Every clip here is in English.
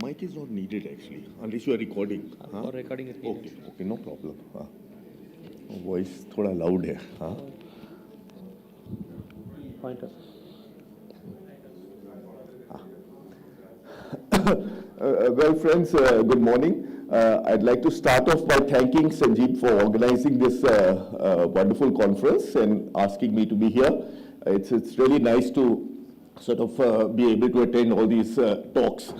Mic is not needed actually, unless you are recording. For recording is needed. Okay, no problem. Voice thoda loud hai. Pointer. Well, friends, good morning. I'd like to start off by thanking Sanjib for organizing this wonderful conference and asking me to be here. It's really nice to sort of be able to attend all these talks.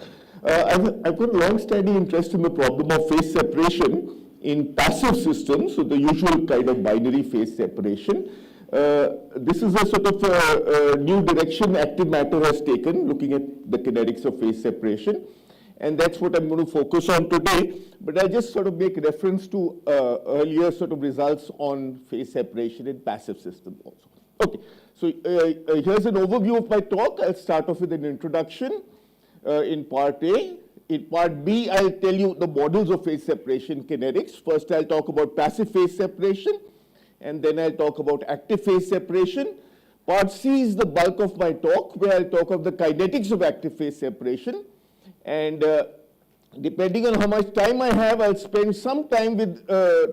I've got a long-standing interest in the problem of phase separation in passive systems, so the usual kind of binary phase separation. This is a sort of new direction active matter has taken, looking at the kinetics of phase separation. And that's what I'm going to focus on today. But I'll just sort of make reference to earlier sort of results on phase separation in passive systems also. Okay, so here's an overview of my talk. I'll start off with an introduction in part A. In part B, I'll tell you the models of phase separation kinetics. First, I'll talk about passive phase separation, and then I'll talk about active phase separation. Part C is the bulk of my talk, where I'll talk of the kinetics of active phase separation. And depending on how much time I have, I'll spend some time with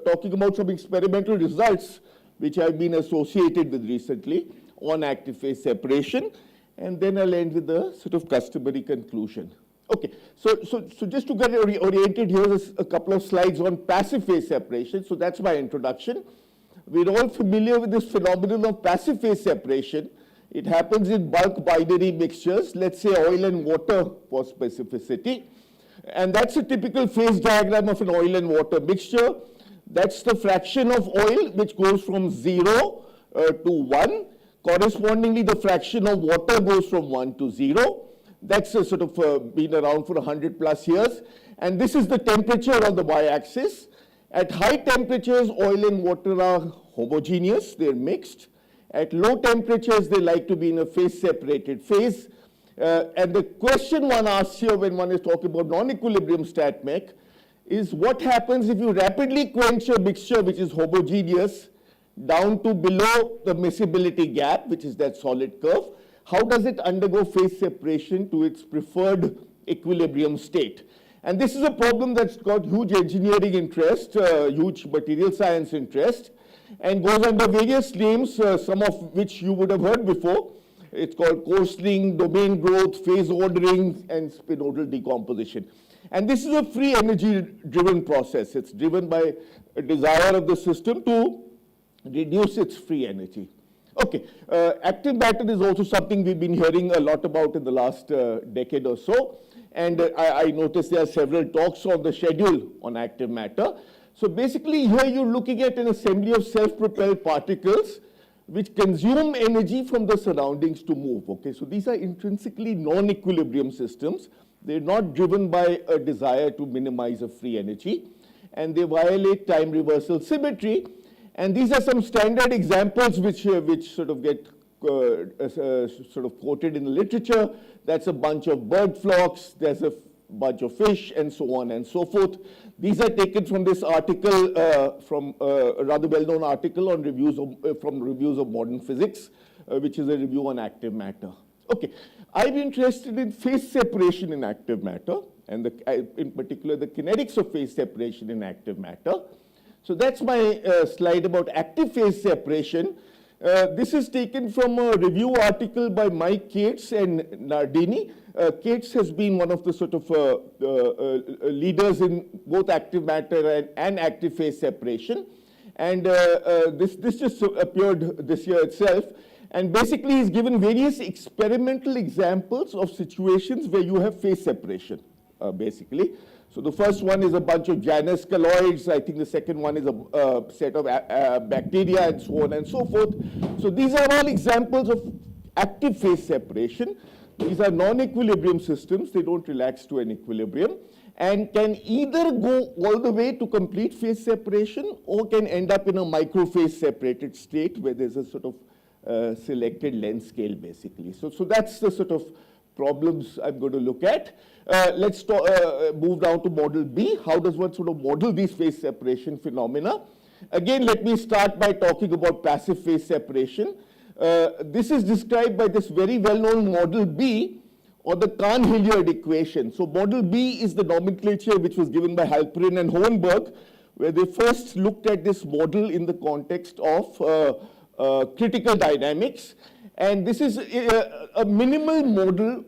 talking about some experimental results which I've been associated with recently on active phase separation. And then I'll end with the sort of customary conclusion. Okay, so just to get oriented, here's a couple of slides on passive phase separation. So that's my introduction. We're all familiar with this phenomenon of passive phase separation. It happens in bulk binary mixtures, let's say oil and water for specificity. And that's a typical phase diagram of an oil and water mixture. That's the fraction of oil which goes from 0 to 1. Correspondingly, the fraction of water goes from 1 to 0. That's a sort of been around for 100 plus years. And this is the temperature on the y-axis. At high temperatures, oil and water are homogeneous, they're mixed. At low temperatures, they like to be in a phase-separated phase. And the question one asks here when one is talking about non-equilibrium stat mech is what happens if you rapidly quench a mixture which is homogeneous down to below the miscibility gap, which is that solid curve. How does it undergo phase separation to its preferred equilibrium state? And this is a problem that's got huge engineering interest, huge material science interest, and goes under various names, some of which you would have heard before. It's called coarsening, domain growth, phase ordering, and spinodal decomposition. And this is a free energy driven process. It's driven by a desire of the system to reduce its free energy. Okay, active matter is also something we've been hearing a lot about in the last decade or so. And I noticed there are several talks on the schedule on active matter. So basically here you're looking at an assembly of self-propelled particles which consume energy from the surroundings to move. Okay, so these are intrinsically non-equilibrium systems. They're not driven by a desire to minimize a free energy, and they violate time reversal symmetry. And these are some standard examples which sort of get sort of quoted in the literature. That's a bunch of bird flocks, there's a bunch of fish, and so on and so forth. These are taken from this article, from a rather well-known article on from Reviews of Modern Physics, which is a review on active matter. Okay, I'm interested in phase separation in active matter, and in particular the kinetics of phase separation in active matter. So that's my slide about active phase separation. This is taken from a review article by Mike Cates and Nardini. Cates has been one of the sort of leaders in both active matter and active phase separation. And this just appeared this year itself. And basically he's given various experimental examples of situations where you have phase separation, basically. So the first one is a bunch of Janus colloids. I think the second one is a set of bacteria and so on and so forth. So these are all examples of active phase separation. These are non-equilibrium systems. They don't relax to an equilibrium and can either go all the way to complete phase separation or can end up in a microphase separated state where there's a sort of selected length scale basically. So that's the sort of problems I'm going to look at. Let's move down to model B. How does one sort of model these phase separation phenomena? Again, let me start by talking about passive phase separation. This is described by this very well-known model B or the Kahn-Hilliard equation. So model B is the nomenclature which was given by Halperin and Hohenberg, where they first looked at this model in the context of critical dynamics. And this is a minimal model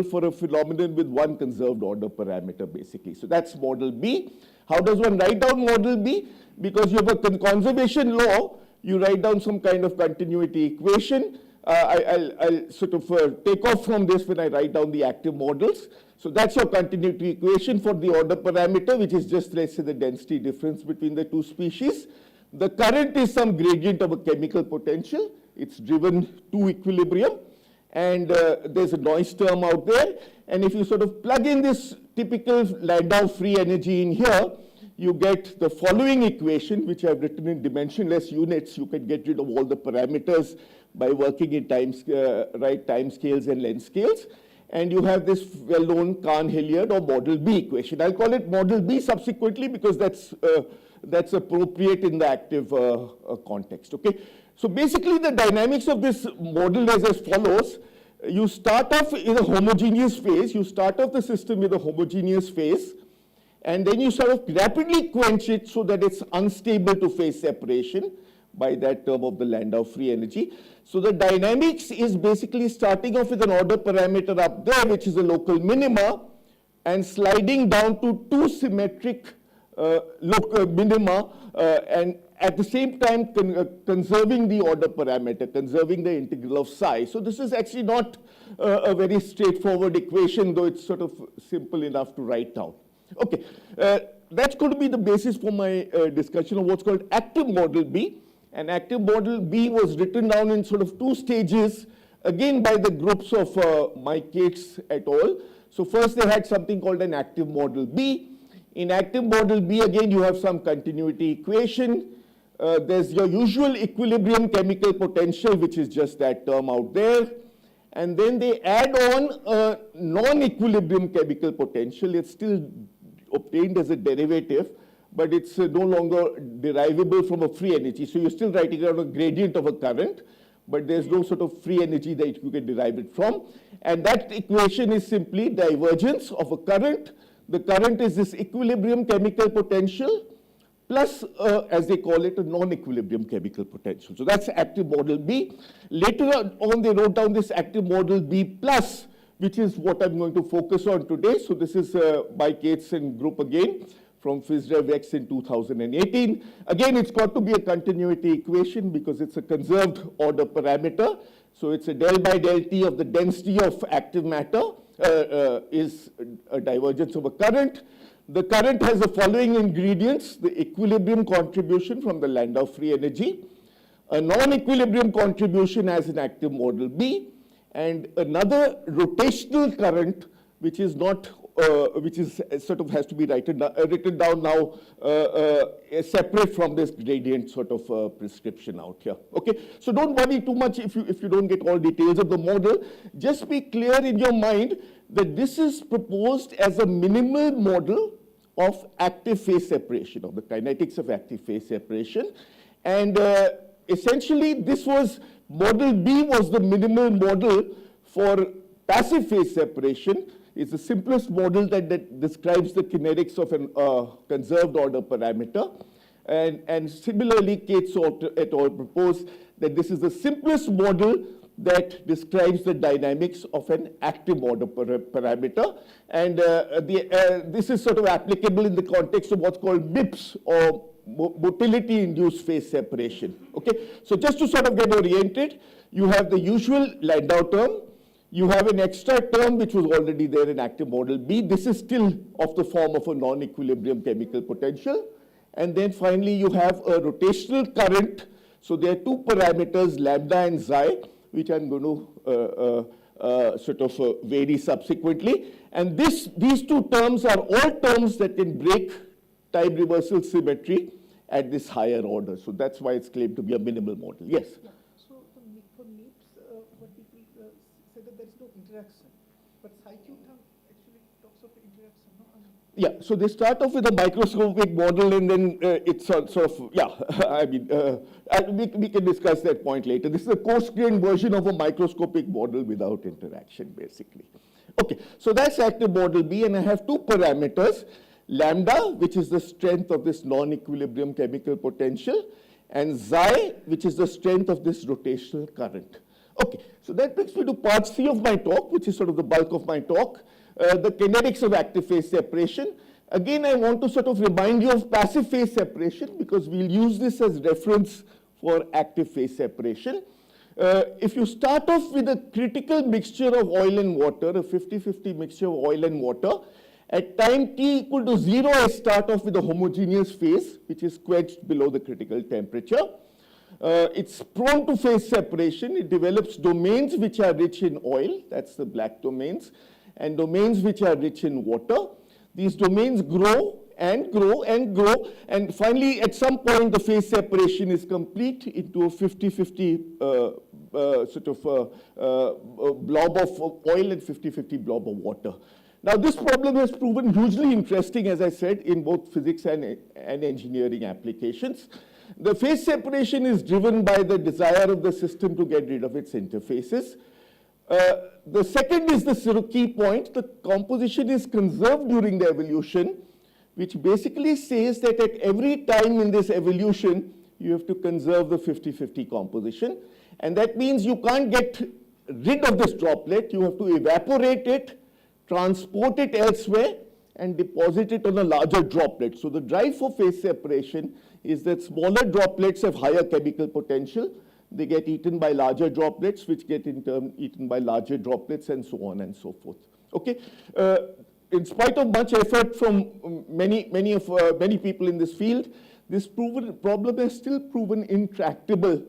for a phenomenon with one conserved order parameter, basically. So that's model B. How does one write down model B? Because you have a conservation law, you write down some kind of continuity equation. I'll sort of take off from this when I write down the active models. So that's your continuity equation for the order parameter, which is just, let's say, the density difference between the two species. The current is some gradient of a chemical potential. It's driven to equilibrium. And there's a noise term out there. And if you sort of plug in this typical Landau free energy in here, you get the following equation, which I've written in dimensionless units. You can get rid of all the parameters by working in right time scales and length scales. And you have this well-known Kahn-Hilliard or model B equation. I'll call it model B subsequently because that's appropriate in the active context. Okay. So basically, the dynamics of this model is as follows. You start off in a homogeneous phase. You start off the system with a homogeneous phase, and then you sort of rapidly quench it so that it's unstable to phase separation by that term of the Landau free energy. So the dynamics is basically starting off with an order parameter up there, which is a local minima, and sliding down to two symmetric local minima, and at the same time conserving the order parameter, conserving the integral of psi. So this is actually not a very straightforward equation, though it's sort of simple enough to write down. Okay, that's going to be the basis for my discussion of what's called active model B. And active model B was written down in sort of two stages, again by the groups of Mike Cates et al. So first they had something called an active model B. In active model B, again, you have some continuity equation. There's your usual equilibrium chemical potential, which is just that term out there. And then they add on a non-equilibrium chemical potential. It's still obtained as a derivative, but it's no longer derivable from a free energy. So you're still writing out a gradient of a current, but there's no sort of free energy that you can derive it from. And that equation is simply divergence of a current. The current is this equilibrium chemical potential plus, as they call it, a non-equilibrium chemical potential. So that's active model B. Later on, they wrote down this active model B plus, which is what I'm going to focus on today. So this is by Cates and group again from PhysRevX in 2018. Again, it's got to be a continuity equation because it's a conserved order parameter. So it's a del by del T of the density of active matter is a divergence of a current. The current has the following ingredients: the equilibrium contribution from the Landau free energy, a non-equilibrium contribution as an active model B, and another rotational current, which is not, which is sort of has to be written down now, separate from this gradient sort of prescription out here. Okay, so don't worry too much if you don't get all details of the model. Just be clear in your mind that this is proposed as a minimal model of active phase separation, of the kinetics of active phase separation, and essentially this was model B was the minimal model for passive phase separation. It's the simplest model that describes the kinetics of a conserved order parameter. And similarly, Cates et al. Proposed that this is the simplest model that describes the dynamics of an active order parameter. And this is sort of applicable in the context of what's called MIPS, or motility-induced phase separation. Okay, so just to sort of get oriented, you have the usual Landau term. You have an extra term which was already there in active model B. This is still of the form of a non-equilibrium chemical potential. And then finally, you have a rotational current. So there are two parameters, lambda and xi, which I'm going to sort of vary subsequently. And these two terms are all terms that can break time reversal symmetry at this higher order. So that's why it's claimed to be a minimal model. Yes? Yeah. So for MIPS, what people say that there is no interaction. But PsyQ term actually talks of interaction. No? Yeah, so they start off with a microscopic model and then it's sort of, yeah, I mean, we can discuss that point later. This is a coarse-grained version of a microscopic model without interaction, basically. Okay, so that's active model B, and I have two parameters, lambda, which is the strength of this non-equilibrium chemical potential, and xi, which is the strength of this rotational current. Okay, so that brings me to part C of my talk, which is sort of the bulk of my talk. The kinetics of active phase separation. Again, I want to sort of remind you of passive phase separation because we'll use this as reference for active phase separation. If you start off with a critical mixture of oil and water, a 50-50 mixture of oil and water, at time t equal to 0, I start off with a homogeneous phase, which is quenched below the critical temperature. It's prone to phase separation. It develops domains which are rich in oil, that's the black domains, and domains which are rich in water. These domains grow and grow and grow, and finally at some point the phase separation is complete into a 50-50 sort of blob of oil and 50-50 blob of water. Now this problem has proven hugely interesting, as I said, in both physics and engineering applications. The phase separation is driven by the desire of the system to get rid of its interfaces. The second is the sort of key point. The composition is conserved during the evolution, which basically says that at every time in this evolution, you have to conserve the 50-50 composition. And that means you can't get rid of this droplet. You have to evaporate it, transport it elsewhere, and deposit it on a larger droplet. So the drive for phase separation is that smaller droplets have higher chemical potential. They get eaten by larger droplets, which get in turn eaten by larger droplets, and so on and so forth. Okay. In spite of much effort from many people in this field, this problem has still proven intractable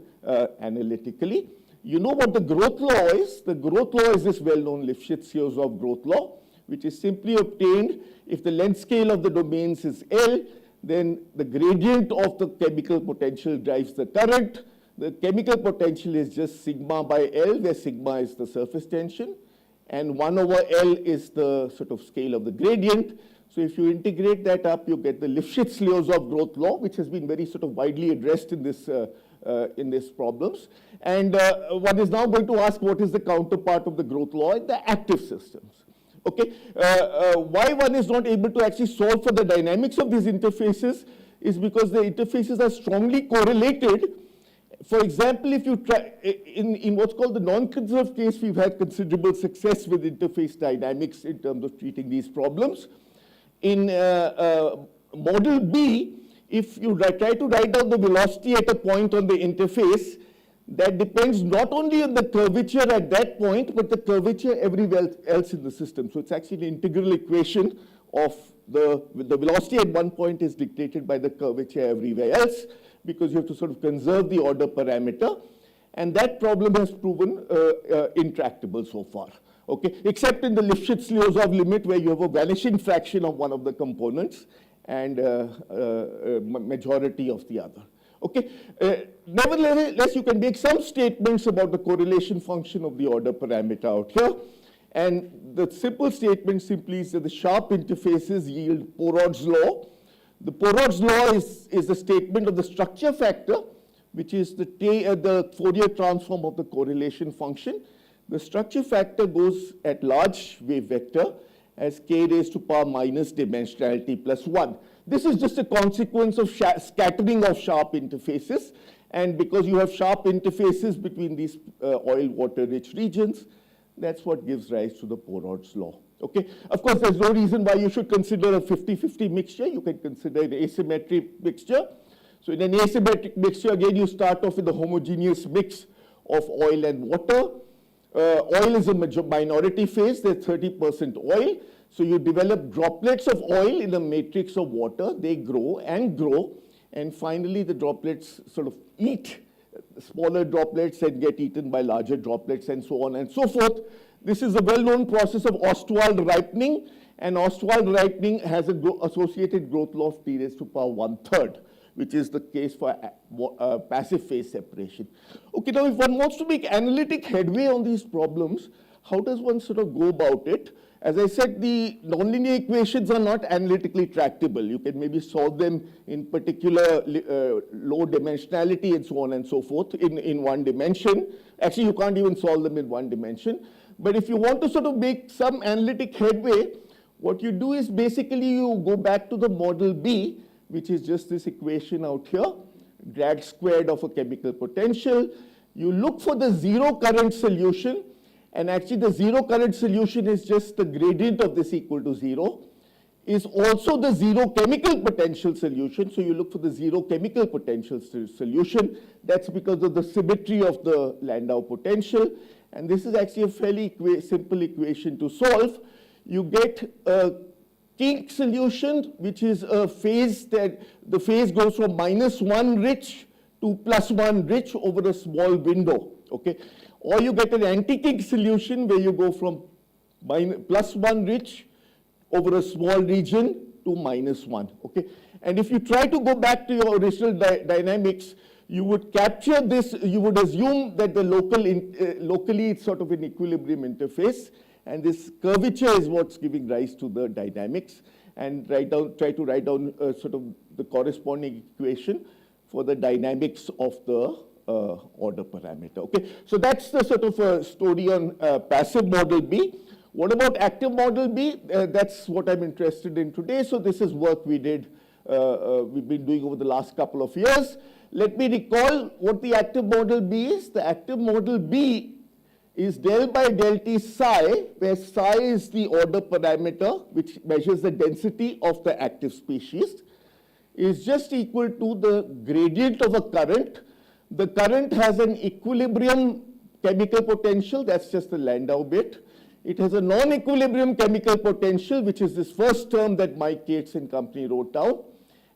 analytically. You know what the growth law is? The growth law is this well-known Lifshitz-Yosov growth law, which is simply obtained if the length scale of the domains is L, then the gradient of the chemical potential drives the current. The chemical potential is just sigma by L, where sigma is the surface tension, and 1 over L is the sort of scale of the gradient. So if you integrate that up, you get the Lifshitz-Yosov growth law, which has been very sort of widely addressed in this problems. And one is now going to ask what is the counterpart of the growth law in the active systems. Okay, why one is not able to actually solve for the dynamics of these interfaces is because the interfaces are strongly correlated. For example, if you try, in what's called the non-conserved case, we've had considerable success with interface dynamics in terms of treating these problems. In model B, if you try to write down the velocity at a point on the interface, that depends not only on the curvature at that point, but the curvature everywhere else in the system. So it's actually an integral equation of the velocity at one point is dictated by the curvature everywhere else, because you have to sort of conserve the order parameter, and that problem has proven intractable so far, okay? Except in the Lifshitz-Yosov limit, where you have a vanishing fraction of one of the components and majority of the other, okay? Nevertheless, you can make some statements about the correlation function of the order parameter out here, and the simple statement simply is that the sharp interfaces yield Porod's law. The Porod's law is the statement of the structure factor, which is the Fourier transform of the correlation function. The structure factor goes at large wave vector as k raised to power minus dimensionality plus 1. This is just a consequence of scattering of sharp interfaces, and because you have sharp interfaces between these oil-water rich regions, that's what gives rise to the Porod's law. Okay. Of course, there's no reason why you should consider a 50-50 mixture. You can consider an asymmetric mixture. So in an asymmetric mixture, again, you start off with a homogeneous mix of oil and water. Oil is a minority phase. There's 30% oil. So you develop droplets of oil in a matrix of water. They grow, and finally the droplets sort of eat smaller droplets and get eaten by larger droplets, and so on and so forth. This is a well-known process of Ostwald ripening, and Ostwald ripening has an associated growth law of t raised to power 1/3, which is the case for passive phase separation. Okay, now if one wants to make analytic headway on these problems, how does one sort of go about it? As I said, the nonlinear equations are not analytically tractable. You can maybe solve them in particular low dimensionality and so on and so forth in one dimension. Actually, you can't even solve them in one dimension. But if you want to sort of make some analytic headway, what you do is basically you go back to the model B, which is just this equation out here, grad squared of a chemical potential. You look for the zero current solution. And actually the zero current solution is just the gradient of this equal to 0, is also the zero chemical potential solution. So you look for the zero chemical potential solution. That's because of the symmetry of the Landau potential. And this is actually a fairly simple equation to solve. You get a kink solution, which is a phase that the phase goes from -1 rich to +1 rich over a small window, okay? Or you get an anti-kink solution where you go from +1 rich over a small region to -1, okay? And if you try to go back to your original dynamics, you would capture this, you would assume that the locally it's sort of an equilibrium interface, and this curvature is what's giving rise to the dynamics, and try to write down sort of the corresponding equation for the dynamics of the order parameter, okay? So that's the sort of story on passive model B. What about active model B? That's what I'm interested in today. So this is work we've been doing over the last couple of years. Let me recall what the active model B is. The active model B is del by del T psi, where psi is the order parameter, which measures the density of the active species, is just equal to the gradient of a current. The current has an equilibrium chemical potential, that's just the Landau bit. It has a non-equilibrium chemical potential, which is this first term that Mike Cates and company wrote down.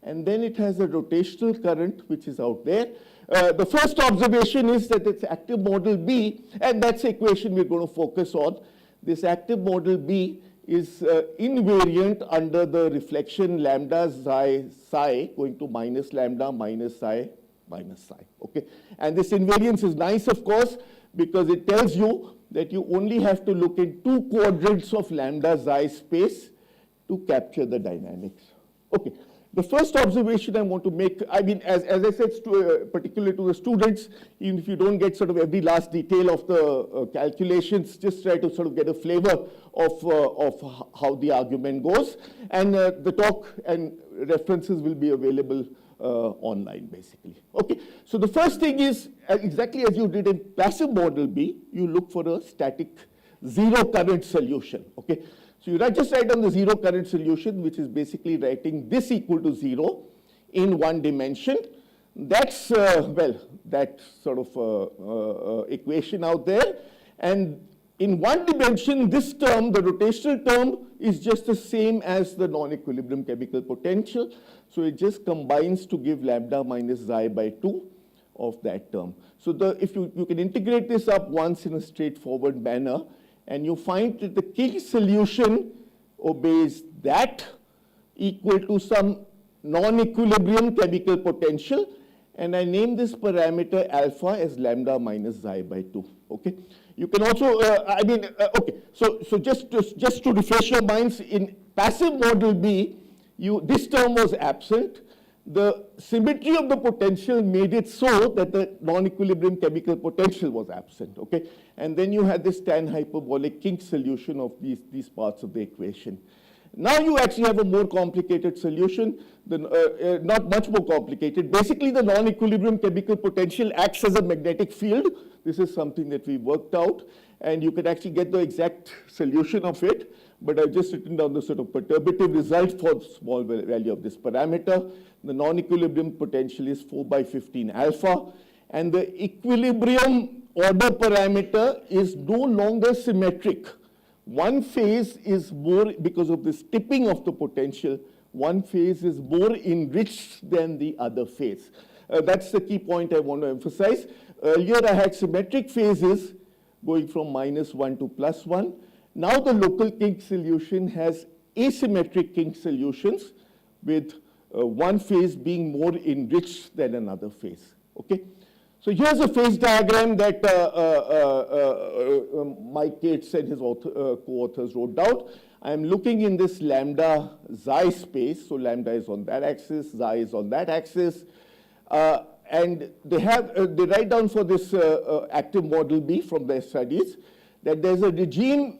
And then it has a rotational current, which is out there. The first observation is that it's active model B, and that's the equation we're going to focus on. This active model B is invariant under the reflection lambda psi going to minus lambda minus psi minus psi, okay? And this invariance is nice, of course, because it tells you that you only have to look in 2 quadrants of lambda psi space to capture the dynamics. Okay, the first observation I want to make, I mean, as I said, particularly to the students, even if you don't get sort of every last detail of the calculations, just try to sort of get a flavor of how the argument goes. And the talk and references will be available online, basically. Okay, so the first thing is, exactly as you did in passive model B, you look for a static zero current solution, okay? So you just write down the zero current solution, which is basically writing this equal to 0 in one dimension. That's, well, that sort of equation out there. And in one dimension, this term, the rotational term, is just the same as the non-equilibrium chemical potential. So it just combines to give lambda minus xi by 2 of that term. So if you can integrate this up once in a straightforward manner, and you find that the kink solution obeys that equal to some non-equilibrium chemical potential, and I name this parameter alpha as lambda minus xi by 2, okay? You can also, okay, so just to refresh your minds, in passive model B, this term was absent. The symmetry of the potential made it so that the non-equilibrium chemical potential was absent, okay? And then you had this tan hyperbolic kink solution of these parts of the equation. Now you actually have a more complicated solution, not much more complicated. Basically, the non-equilibrium chemical potential acts as a magnetic field. This is something that we worked out, and you can actually get the exact solution of it, but I've just written down the sort of perturbative result for the small value of this parameter. The non-equilibrium potential is 4 by 15 alpha, and the equilibrium order parameter is no longer symmetric. One phase is more, because of this tipping of the potential, one phase is more enriched than the other phase. That's the key point I want to emphasize. Earlier I had symmetric phases going from -1 to +1. Now the local kink solution has asymmetric kink solutions with one phase being more enriched than another phase, okay? So here's a phase diagram that Mike Cates and his co-authors wrote down. I'm looking in this lambda xi space. So lambda is on that axis, xi is on that axis. And they write down for this active model B from their studies that there's a regime,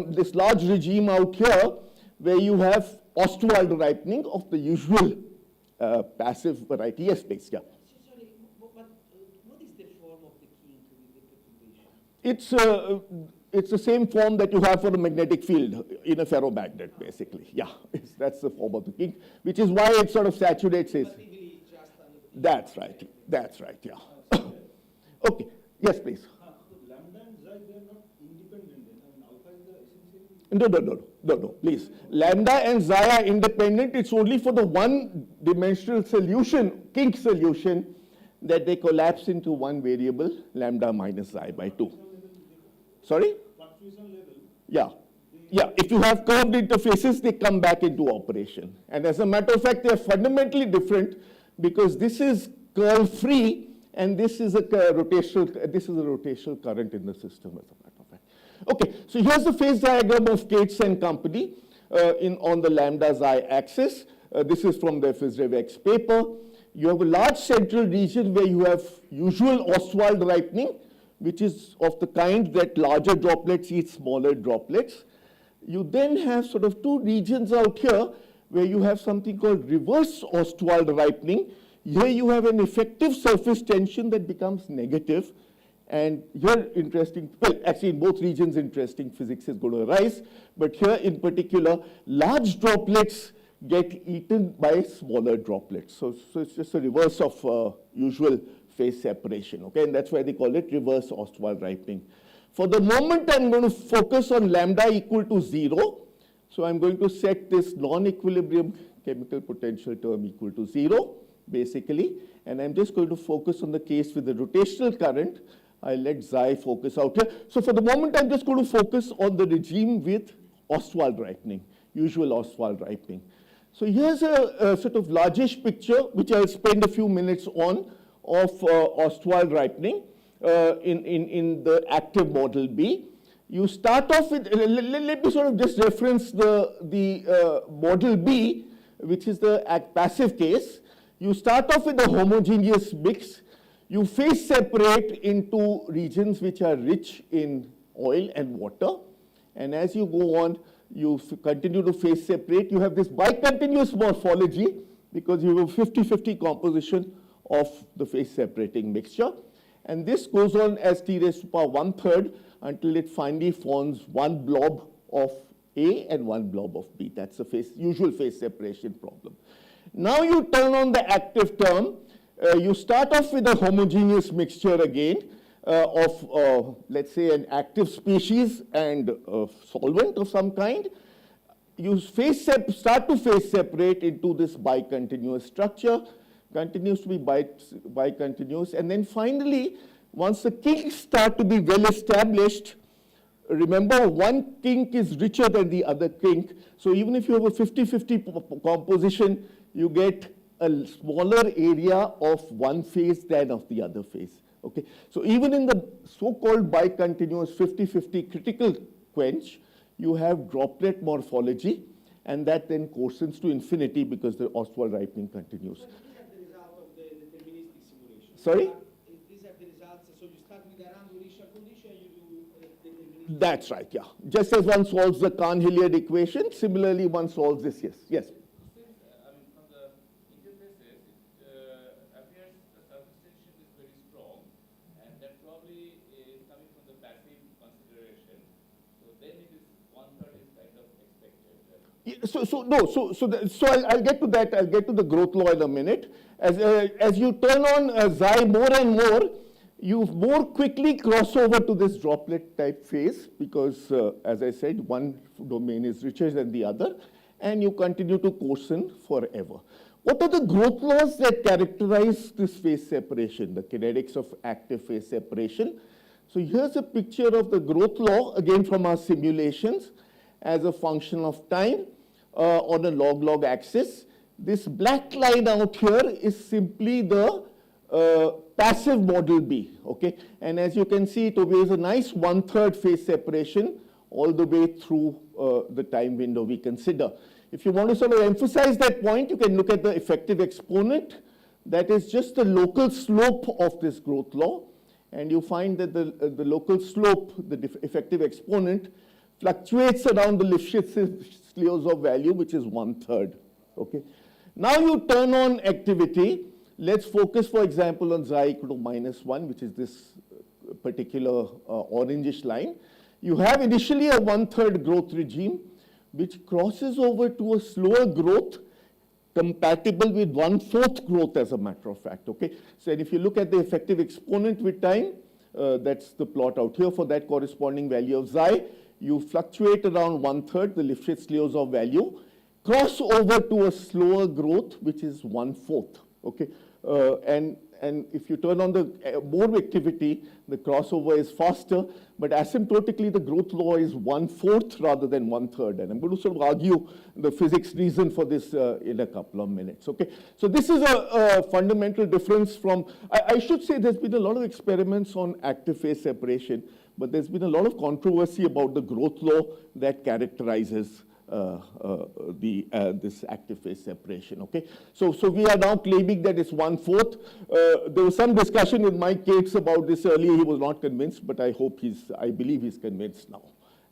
this large regime out here where you have Ostwald ripening of the usual passive variety. Yes, please, yeah. Sorry, but what is the form of the kink with the perturbation? It's the same form that you have for a magnetic field in a ferromagnet, basically. Yeah, that's the form of the kink, which is why it sort of saturates it. That's right. That's right, yeah. Okay, yes, please. Lambda and xi, they are not independent. I mean, alpha is the essentially. No, please. Lambda and xi are independent. It's only for the one-dimensional solution, kink solution, that they collapse into one variable, lambda minus xi by 2. Sorry? Fluctuation level. Yeah. Yeah, if you have curved interfaces, they come back into operation. And as a matter of fact, they are fundamentally different because this is curl-free and this is a rotational current in the system, as a matter of fact. Okay, so here's the phase diagram of Cates and company on the lambda xi axis. This is from their PhysRevX paper. You have a large central region where you have usual Ostwald ripening, which is of the kind that larger droplets eat smaller droplets. You then have sort of two regions out here where you have something called reverse Ostwald ripening. Here you have an effective surface tension that becomes negative. And here interesting, well, actually in both regions interesting physics is going to arise. But here in particular, large droplets get eaten by smaller droplets. So it's just a reverse of usual phase separation, okay? And that's why they call it reverse Ostwald ripening. For the moment, I'm going to focus on lambda equal to 0. So I'm going to set this non-equilibrium chemical potential term equal to 0, basically. And I'm just going to focus on the case with the rotational current. I'll let xi focus out here. So for the moment, I'm just going to focus on the regime with Ostwald ripening, usual Ostwald ripening. So here's a sort of largish picture, which I'll spend a few minutes on, of Ostwald ripening in the active model B. You start off with, let me sort of just reference the model B, which is the passive case. You start off with a homogeneous mix. You phase separate into regions which are rich in oil and water. And as you go on, you continue to phase separate. You have this bicontinuous morphology because you have a 50-50 composition of the phase separating mixture. And this goes on as t raised to power 1/3 until it finally forms one blob of A and one blob of B. That's the usual phase separation problem. Now you turn on the active term. You start off with a homogeneous mixture again of, let's say, an active species and a solvent of some kind. You start to phase separate into this bicontinuous structure, continues to be bicontinuous, and then finally, once the kinks start to be well established, remember one kink is richer than the other kink, so even if you have a 50-50 composition, you get a smaller area of one phase than of the other phase. Okay, so even in the so-called bicontinuous 50-50 critical quench, you have droplet morphology, and that then coarsens to infinity because the Ostwald ripening continues. So these are the result of the deterministic simulation. Sorry? These are the results. So you start with a random initial condition, you do deterministic. That's right, yeah. Just as one solves the Kahn-Hilliard equation, similarly one solves this, yes. Yes? I mean, from the interfaces, it appears the surface tension is very strong, and that probably is coming from the passive consideration. So then it is 1/3 is kind of expected. Yeah, so I'll get to that. I'll get to the growth law in a minute. As you turn on xi more and more, you more quickly cross over to this droplet type phase because, as I said, one domain is richer than the other, and you continue to coarsen forever. What are the growth laws that characterize this phase separation, the kinetics of active phase separation? So here's a picture of the growth law, again from our simulations, as a function of time on a log-log axis. This black line out here is simply the passive model B, okay? And as you can see, it obeys a nice 1/3 phase separation all the way through the time window we consider. If you want to sort of emphasize that point, you can look at the effective exponent. That is just the local slope of this growth law. And you find that the local slope, the effective exponent, fluctuates around the Lifshitz-Sleozov value, which is 1/3, okay? Now you turn on activity. Let's focus, for example, on xi equal to -1, which is this particular orangish line. You have initially a 1/3 growth regime, which crosses over to a slower growth compatible with 1/4 growth, as a matter of fact, okay? So if you look at the effective exponent with time, that's the plot out here for that corresponding value of xi, you fluctuate around 1/3, the Lifshitz-Sleozov value, cross over to a slower growth, which is 1/4, okay? And if you turn on the more activity, the crossover is faster, but asymptotically the growth law is 1/4 rather than 1/3. And I'm going to sort of argue the physics reason for this in a couple of minutes, okay? So this is a fundamental difference from, I should say there's been a lot of experiments on active phase separation, but there's been a lot of controversy about the growth law that characterizes this active phase separation, okay? So we are now claiming that it's 1/4. There was some discussion with Mike Cates about this earlier. He was not convinced, but I believe he's convinced now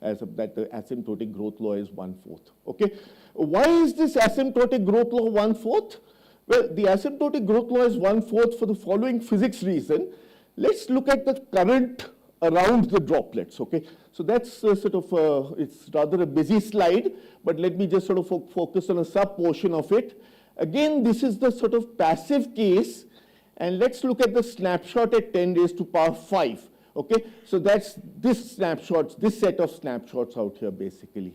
that the asymptotic growth law is 1/4, okay? Why is this asymptotic growth law 1/4? Well, the asymptotic growth law is 1/4 for the following physics reason. Let's look at the current around the droplets, okay? So that's sort of, it's rather a busy slide, but let me just sort of focus on a sub-portion of it. Again, this is the sort of passive case, and let's look at the snapshot at 10 raised to power 5, okay? So that's this set of snapshots out here, basically.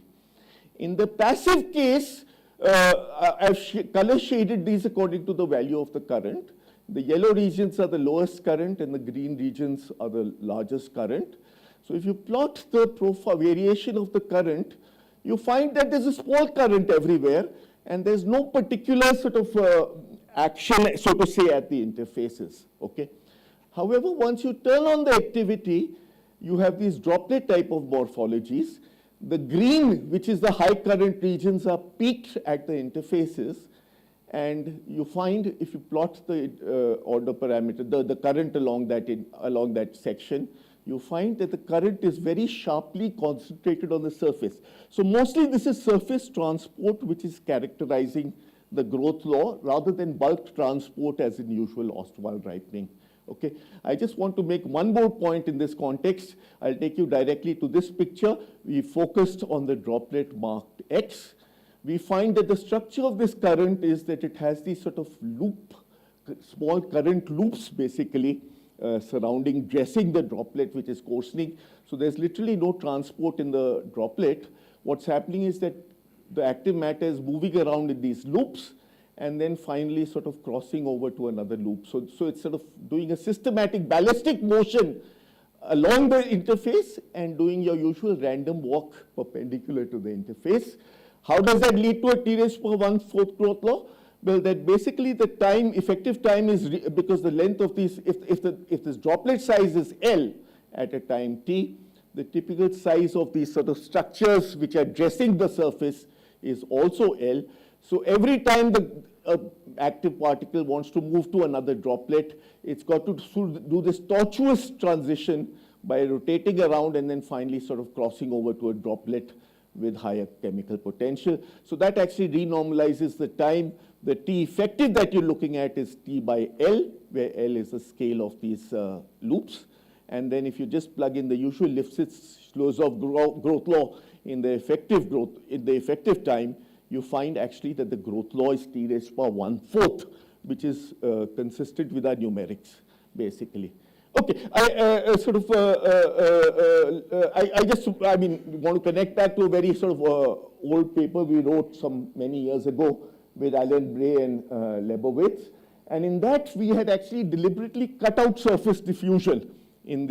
In the passive case, I've color shaded these according to the value of the current. The yellow regions are the lowest current and the green regions are the largest current. So if you plot the profile variation of the current, you find that there's a small current everywhere and there's no particular sort of action, so to say, at the interfaces, okay? However, once you turn on the activity, you have these droplet type of morphologies. The green, which is the high current regions, are peaked at the interfaces. And you find, if you plot the order parameter, the current along that section, you find that the current is very sharply concentrated on the surface. So mostly this is surface transport which is characterizing the growth law rather than bulk transport as in usual Ostwald ripening. Okay, I just want to make one more point in this context. I'll take you directly to this picture. We focused on the droplet marked X. We find that the structure of this current is that it has these sort of small current loops basically dressing the droplet which is coarsening. So there's literally no transport in the droplet. What's happening is that the active matter is moving around in these loops and then finally sort of crossing over to another loop. So it's sort of doing a systematic ballistic motion along the interface and doing your usual random walk perpendicular to the interface. How does that lead to a T raised to 1/4 growth law? Well, that basically the time, effective time is, because the length of these, if this droplet size is L at a time T, the typical size of these sort of structures which are dressing the surface is also L. So every time the active particle wants to move to another droplet, it's got to do this tortuous transition by rotating around and then finally sort of crossing over to a droplet with higher chemical potential. So that actually renormalizes the time. The T effective that you're looking at is T by L, where L is the scale of these loops. And then if you just plug in the usual Lifshitz-Sleozov growth law in the effective time, you find actually that the growth law is T raised to power 1/4, which is consistent with our numerics, basically. Okay, I want to connect back to a very sort of old paper we wrote many years ago with Alan Bray and Lebowitz. And in that, we had actually deliberately cut out surface diffusion in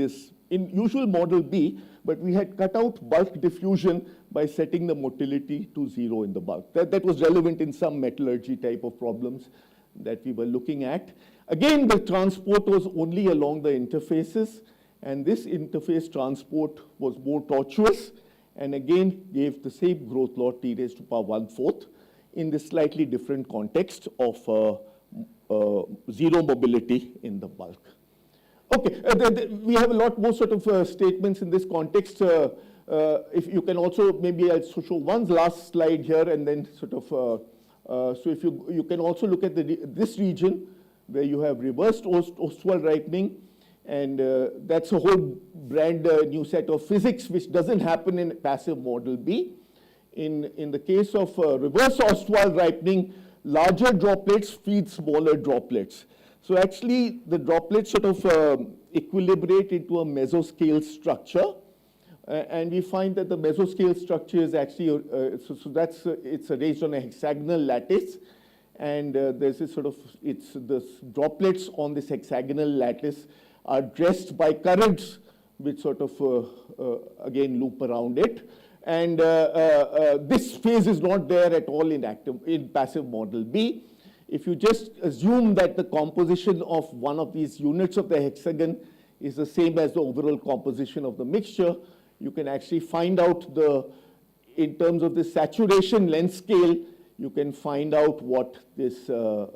usual model B, but we had cut out bulk diffusion by setting the motility to 0 in the bulk. That was relevant in some metallurgy type of problems. that we were looking at. Again, the transport was only along the interfaces, and this interface transport was more tortuous, and again gave the same growth law t raised to power 1/4 in this slightly different context of zero mobility in the bulk. Okay, we have a lot more sort of statements in this context. If you can also, maybe I'll show one last slide here, and then sort of, so if you can also look at this region where you have reversed Ostwald ripening, and that's a whole brand new set of physics which doesn't happen in passive model B. In the case of reverse Ostwald ripening, larger droplets feed smaller droplets. So actually, the droplets sort of equilibrate into a mesoscale structure, and we find that the mesoscale structure is actually it's arranged on a hexagonal lattice, and there's this sort of the droplets on this hexagonal lattice are dressed by currents which sort of again loop around it. And this phase is not there at all in passive model B. If you just assume that the composition of one of these units of the hexagon is the same as the overall composition of the mixture, you can actually find out in terms of the saturation length scale, you can find out what this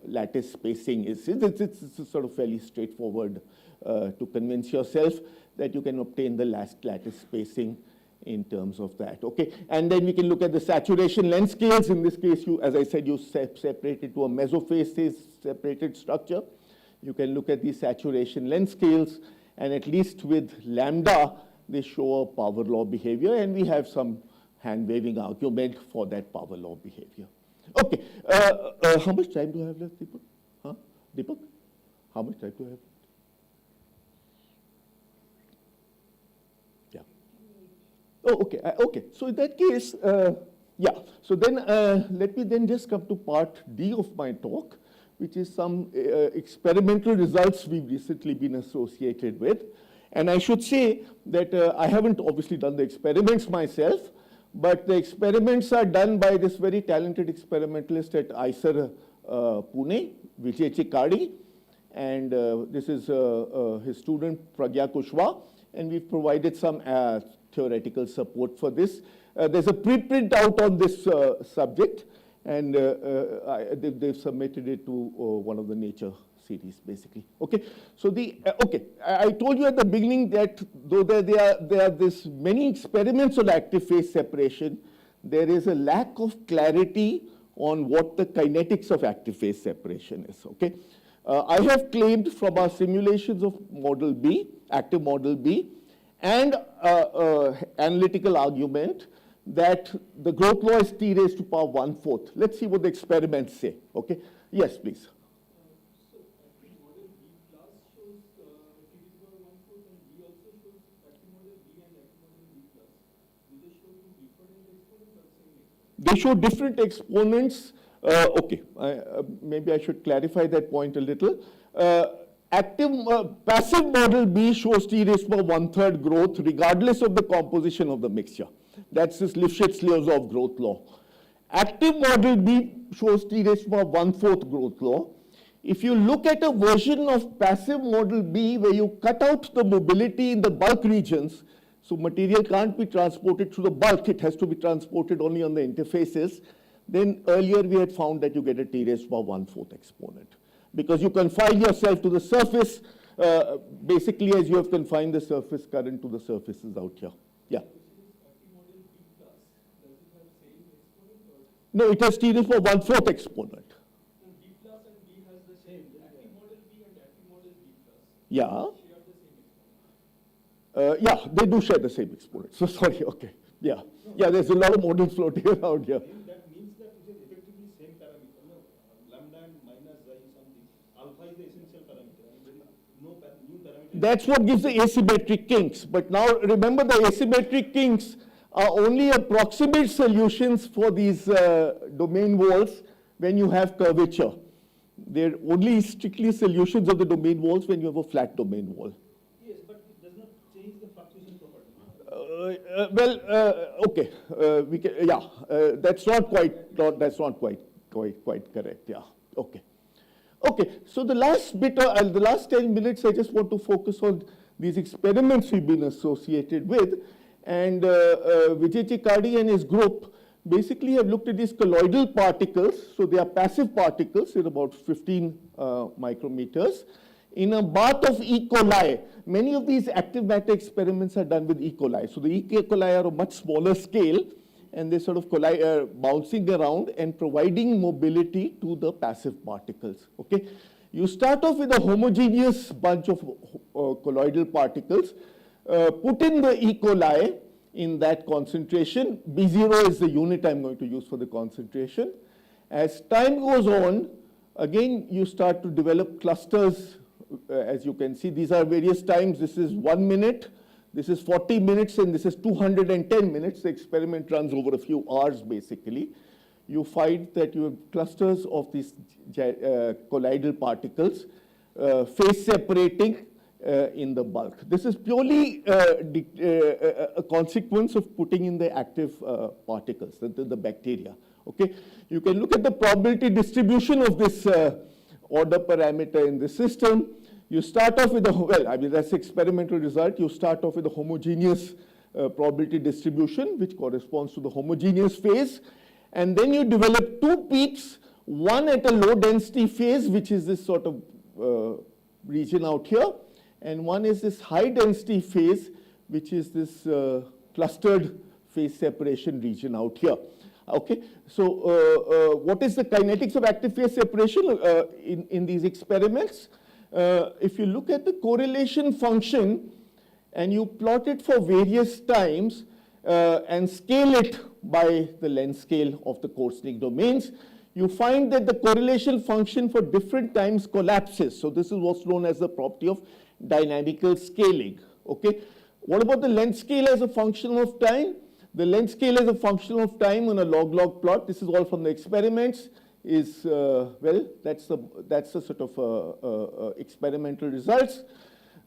lattice spacing is. It's sort of fairly straightforward to convince yourself that you can obtain the last lattice spacing in terms of that, okay? And then we can look at the saturation length scales. In this case, as I said, you separate it to a mesophase separated structure. You can look at these saturation length scales, and at least with lambda, they show a power law behavior, and we have some hand-waving argument for that power law behavior. Okay, how much time do I have left, Deepak? Huh? Deepak? How much time do I have? Oh, okay, okay. So in that case, yeah. So then let me then just come to part D of my talk, which is some experimental results we've recently been associated with. And I should say that I haven't obviously done the experiments myself, but the experiments are done by this very talented experimentalist at IISER Pune, Vijay Chikadi, and this is his student Pragya Kushwaha, and we've provided some theoretical support for this. There's a preprint out on this subject, and they've submitted it to one of the Nature series, basically. Okay, so okay, I told you at the beginning that though there are this many experiments on active phase separation, there is a lack of clarity on what the kinetics of active phase separation is. Okay, I have claimed from our simulations of model B, active model B, and analytical argument that the growth law is t raised to power 1/4. Let's see what the experiments say. Okay. Yes, please. So active model B class shows t raised to power 1/4, and B also shows active model B and active model B class. Do they show two different exponents or same exponent? They show different exponents. Okay, maybe I should clarify that point a little. Passive model B shows t raised to power 1/3 growth regardless of the composition of the mixture. That's this Lifshitz-Liozov growth law. Active model B shows t raised to power 1/4 growth law. If you look at a version of passive model B where you cut out the mobility in the bulk regions, so material can't be transported through the bulk, it has to be transported only on the interfaces, then earlier we had found that you get a t raised to power 1/4 exponent. Because you confine yourself to the surface, basically as you have confined the surface current to the surfaces out here. Yeah. No, it has t raised to power 1/4 exponent. And B class and B has the same. Active model B and active model B class Yeah. share the same exponent. Yeah, they do share the same exponent. So sorry, okay. Yeah. Yeah, there's a lot of models floating around here. That means that it is effectively same parameter. No, lambda and minus xi is something. Alpha is the essential parameter, and there is no new parameter. That's what gives the asymmetric kinks. But now remember, the asymmetric kinks are only approximate solutions for these domain walls when you have curvature. They're only strictly solutions of the domain walls when you have a flat domain wall. Yes, but it does not change the fluctuation property. Okay, we can, yeah, that's not quite correct. Yeah, okay. Okay, so the last bit, the last 10 minutes, I just want to focus on these experiments we've been associated with. And Vijay Chikadi and his group basically have looked at these colloidal particles. So they are passive particles in about 15 micrometers in a bath of E. coli. Many of these active matter experiments are done with E. coli. So the E. coli are a much smaller scale, and they sort of bouncing around and providing mobility to the passive particles. Okay, you start off with a homogeneous bunch of colloidal particles, put in the E. coli in that concentration. B0 is the unit I'm going to use for the concentration. As time goes on, again you start to develop clusters. As you can see, these are various times. This is 1 minute. This is 40 minutes, and this is 210 minutes. The experiment runs over a few hours, basically. You find that you have clusters of these colloidal particles, phase separating in the bulk. This is purely a consequence of putting in the active particles, the bacteria. Okay, you can look at the probability distribution of this order parameter in the system. You start off with that's the experimental result. You start off with a homogeneous probability distribution, which corresponds to the homogeneous phase. And then you develop two peaks, one at a low density phase, which is this sort of region out here, and one is this high density phase, which is this clustered phase separation region out here. Okay, so what is the kinetics of active phase separation in these experiments? If you look at the correlation function and you plot it for various times and scale it by the length scale of the coarsening domains, you find that the correlation function for different times collapses. So this is what's known as the property of dynamical scaling. Okay, what about the length scale as a function of time? The length scale as a function of time on a log-log plot, this is all from the experiments, is, that's the sort of experimental results.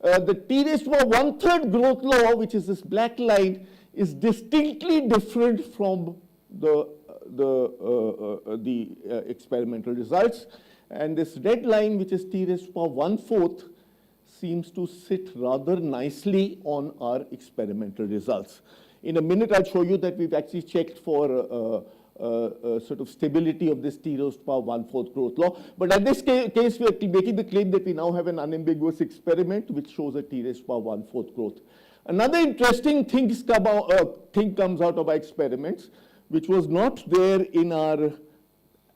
The t raised to power 1/3 growth law, which is this black line, is distinctly different from the experimental results. And this red line, which is t raised to power 1/4, seems to sit rather nicely on our experimental results. In a minute, I'll show you that we've actually checked for sort of stability of this t raised to power 1/4 growth law. But at this case, we are making the claim that we now have an unambiguous experiment which shows a t raised to power 1/4 growth. Another interesting thing comes out of our experiments, which was not there in our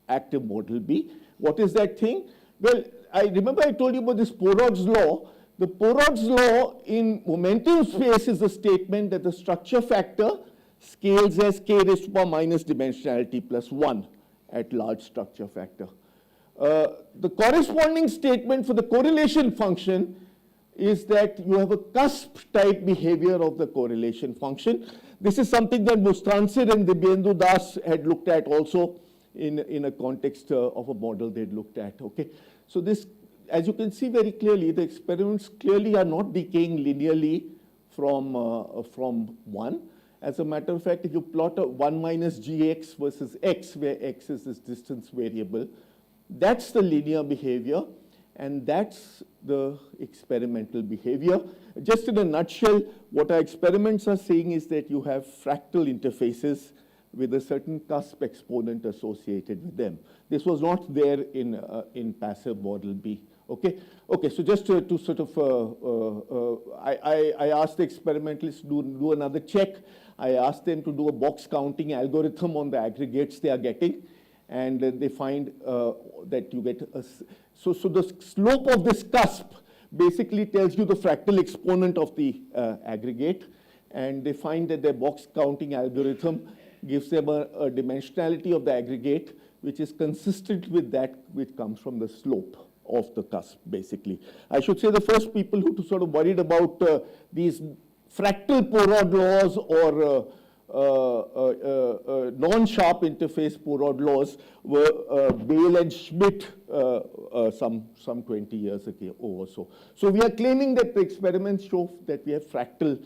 active model B. What is that thing? Well, I remember I told you about this Porod's law. The Porod's law in momentum space is the statement that the structure factor scales as k raised to power minus dimensionality plus 1 at large structure factor. The corresponding statement for the correlation function is that you have a cusp type behavior of the correlation function. This is something that Mustansir and Dibyendu Das had looked at also in a context of a model they'd looked at. Okay, so this, as you can see very clearly, the experiments clearly are not decaying linearly from 1. As a matter of fact, if you plot a 1 minus gx versus x, where x is this distance variable, that's the linear behavior, and that's the experimental behavior. Just in a nutshell, what our experiments are saying is that you have fractal interfaces with a certain cusp exponent associated with them. This was not there in passive model B. Okay, so just to sort of, I asked the experimentalists to do another check. I asked them to do a box counting algorithm on the aggregates they are getting, and they find that you get a, so the slope of this cusp basically tells you the fractal exponent of the aggregate, and they find that their box counting algorithm gives them a dimensionality of the aggregate which is consistent with that which comes from the slope of the cusp, basically. I should say the first people who sort of worried about these fractal Porod laws or non-sharp interface Porod laws were Bale and Schmidt some 20 years ago or so. So we are claiming that the experiments show that we have fractal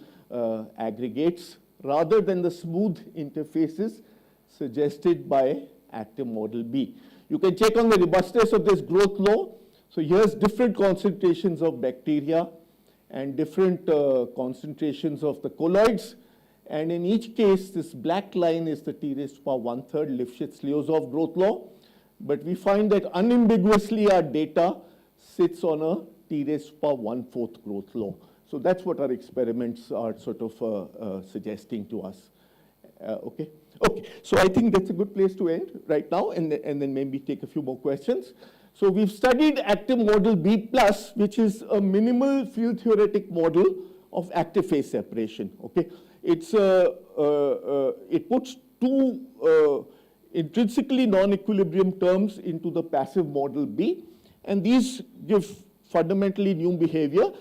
aggregates rather than the smooth interfaces suggested by active model B. You can check on the robustness of this growth law. So here's different concentrations of bacteria and different concentrations of the colloids. And in each case, this black line is the T raised to power 1/3 Lifshitz-Liozov growth law. But we find that unambiguously our data sits on a T raised to power 1/4 growth law. So that's what our experiments are sort of suggesting to us. Okay. So I think that's a good place to end right now, and then maybe take a few more questions. So we've studied active model B+, which is a minimal field theoretic model of active phase separation. Okay. It puts two intrinsically non-equilibrium terms into the passive model B, and these give fundamentally new behavior.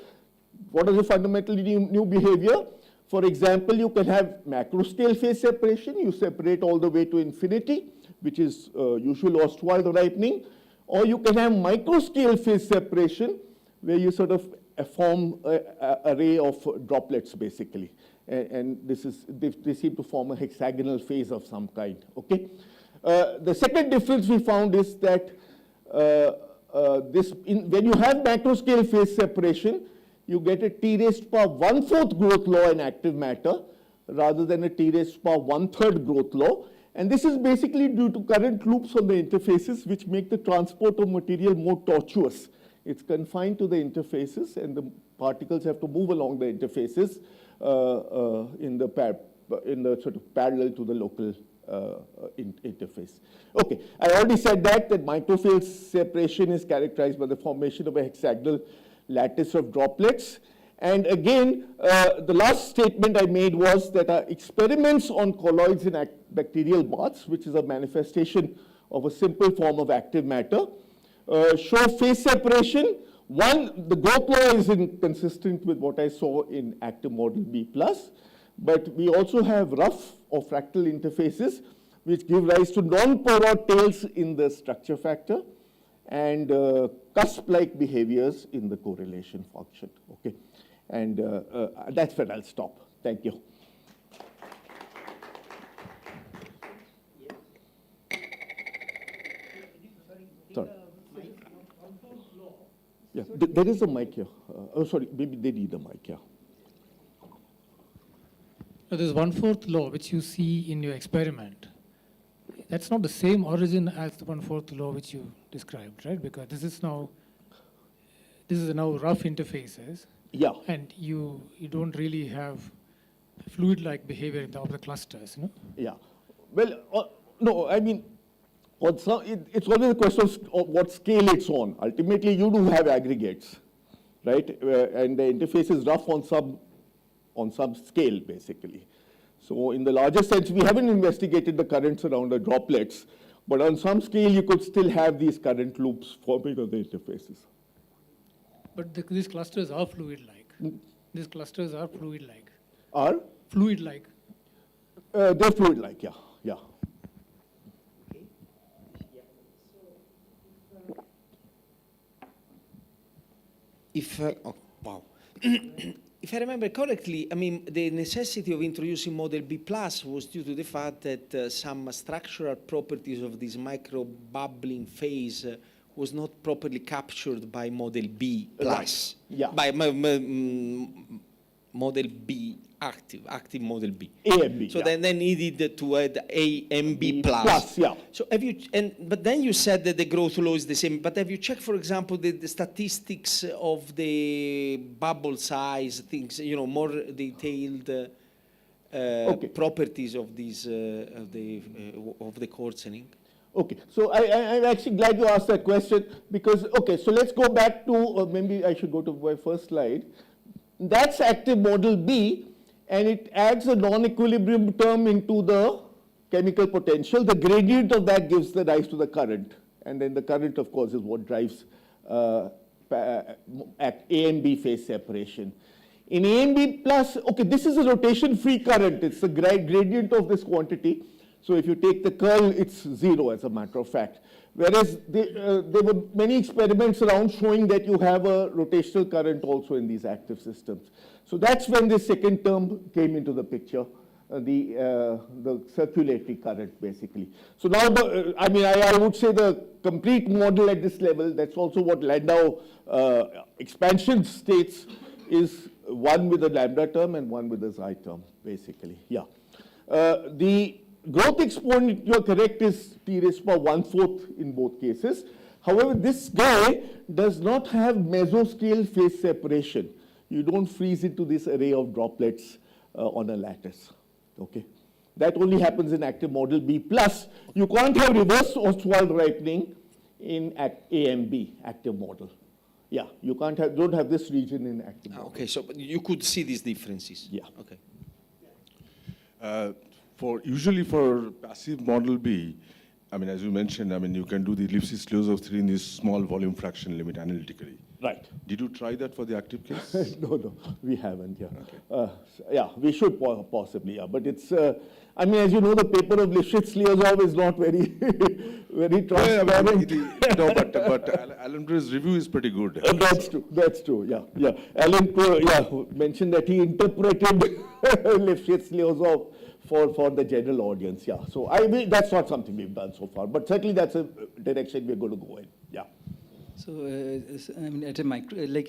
What is the fundamentally new behavior? For example, you can have macro scale phase separation. You separate all the way to infinity, which is usual Ostwald ripening. Or you can have micro scale phase separation, where you sort of form an array of droplets, basically. And they seem to form a hexagonal phase of some kind. Okay. The second difference we found is that when you have macro scale phase separation, you get a T raised to power 1/4 growth law in active matter rather than a T raised to power 1/3 growth law. And this is basically due to current loops on the interfaces, which make the transport of material more tortuous. It's confined to the interfaces, and the particles have to move along the interfaces in the sort of parallel to the local interface. Okay, I already said that microphase separation is characterized by the formation of a hexagonal lattice of droplets. And again, the last statement I made was that our experiments on colloids in bacterial baths, which is a manifestation of a simple form of active matter, show phase separation. One, the growth law is inconsistent with what I saw in active model B+, but we also have rough or fractal interfaces, which give rise to non-polar tails in the structure factor and cusp-like behaviors in the correlation function. Okay, and that's where I'll stop. Thank you. Sorry. Yeah, there is a mic here. Oh, sorry, maybe they need a mic, yeah. So this 1/4 law, which you see in your experiment, that's not the same origin as the 1/4 law which you described, right? Because this is now rough interfaces. Yeah. And you don't really have fluid-like behavior in of the clusters, no? Yeah. Well, no, I mean, it's always a question of what scale it's on. Ultimately, you do have aggregates, right? And the interface is rough on some scale, basically. So in the larger sense, we haven't investigated the currents around the droplets, but on some scale, you could still have these current loops forming on the interfaces. But these clusters are fluid-like. These clusters are fluid-like. Are? Fluid-like. They're fluid-like, yeah, yeah. Okay. Yeah. So, oh, wow. If I remember correctly, I mean, the necessity of introducing model B+ was due to the fact that some structural properties of this micro-bubbling phase was not properly captured by model B+. Right. Yeah. By model B, active model B. A and B. So yeah. then needed to add A and B+. Yeah. So but then you said that the growth law is the same. But have you checked, for example, the statistics of the bubble size, things, more detailed properties of these of the coarsening? Okay, so I'm actually glad you asked that question because, so let's go back to, maybe I should go to my first slide. That's active model B, and it adds a non-equilibrium term into the chemical potential. The gradient of that gives the rise to the current, and then the current, of course, is what drives at A and B phase separation. In A and B+, this is a rotation-free current. It's the gradient of this quantity. So if you take the curl, it's 0 as a matter of fact. Whereas there were many experiments around showing that you have a rotational current also in these active systems. So that's when the second term came into the picture. the circulatory current basically. So now, I would say the complete model at this level, that's also what Landau expansion states, is one with a lambda term and one with a xi term, basically. Yeah. The growth exponent, you're correct, is t raised to power 1/4 in both cases. However, this guy does not have mesoscale phase separation. You don't freeze into this array of droplets on a lattice. Okay, that only happens in active model B plus. You can't have reverse Ostwald ripening in AMB, active model. Yeah, you don't have this region in active model. Okay, so but you could see these differences. Yeah. Okay. Usually for passive model B, as you mentioned, you can do the Lipschitz-Liouville in this small volume fraction limit analytically. Right. Did you try that for the active case? No, we haven't. Yeah. Okay. Yeah, we should possibly. Yeah, but it's. As you know, the paper of Lipschitz-Liouville is not very, very transparent. No, but Alan Bray's review is pretty good. That's true. That's true. Yeah. Alan mentioned that he interpreted Lipschitz-Liouville for the general audience. Yeah. So that's not something we've done so far, but certainly that's a direction we're going to go in. Yeah. So, at a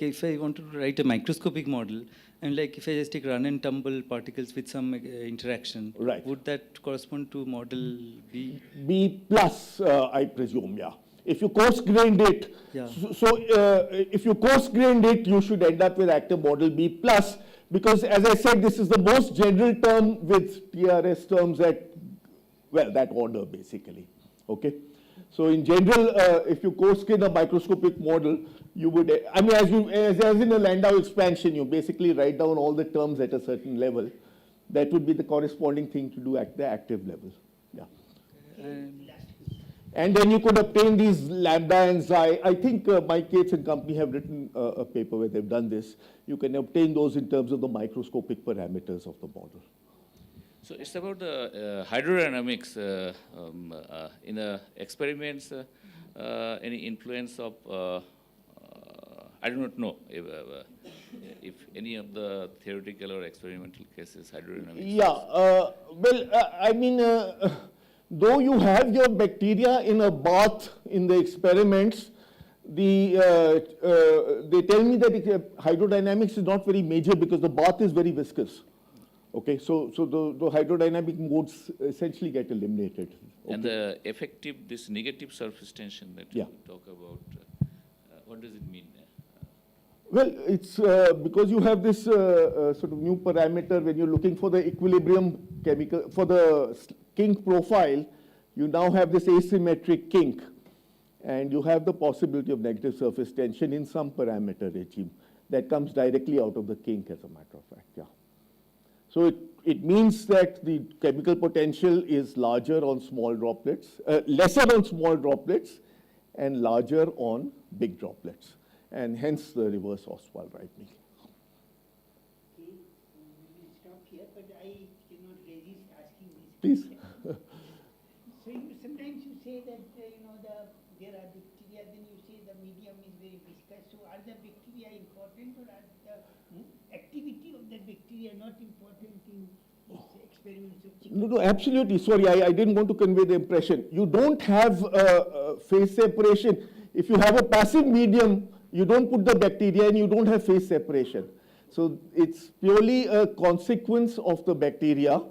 if I want to write a microscopic model, if I just take run and tumble particles with some interaction, right, would that correspond to model B? B plus, I presume, yeah. If you coarse-grained it, yeah. If you coarse-grained it, you should end up with active model B plus, because as I said, this is the most general term with TRS terms at, that order, basically, okay? So in general, if you coarse-grain a microscopic model, you would, as in a Landau expansion, you basically write down all the terms at a certain level. That would be the corresponding thing to do at the active level. Yeah. And then you could obtain these lambda and xi. I think Mike Cates and company have written a paper where they've done this. You can obtain those in terms of the microscopic parameters of the model. So it's about the hydrodynamics in the experiments. Any influence of I do not know if any of the theoretical or experimental cases hydrodynamics. Yeah. Though you have your bacteria in a bath in the experiments, they tell me that hydrodynamics is not very major because the bath is very viscous. Okay, so the hydrodynamic modes essentially get eliminated. Okay. And the effective, this negative surface tension that you talk about, what does it mean? Well, it's because you have this sort of new parameter when you're looking for the equilibrium chemical, for the kink profile, you now have this asymmetric kink, and you have the possibility of negative surface tension in some parameter regime that comes directly out of the kink, as a matter of fact, yeah. So it means that the chemical potential is larger on small droplets, lesser on small droplets, and larger on big droplets, and hence the reverse Ostwald ripening. Okay, we will stop here, but I cannot resist asking this Please. question. So sometimes you say that there are bacteria, then you say the medium is very viscous. So are the bacteria important, or are the activity of the bacteria not important in these experiments of chicken? No, absolutely. Sorry, I didn't want to convey the impression. You don't have phase separation. If you have a passive medium, you don't put the bacteria and you don't have phase separation. So it's purely a consequence of the bacteria.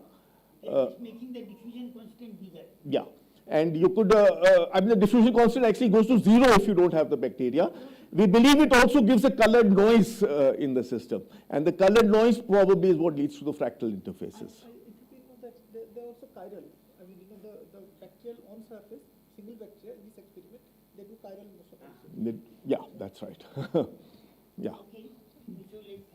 It's making the diffusion constant bigger. Yeah. And you could, the diffusion constant actually goes to 0 if you don't have the bacteria. We believe it also gives a colored noise in the system. And the colored noise probably is what leads to the fractal interfaces. If you know that they're also chiral. The bacterial on surface, single bacteria in this experiment, they do chiral motion also. Yeah, that's right. Yeah. Okay, so let's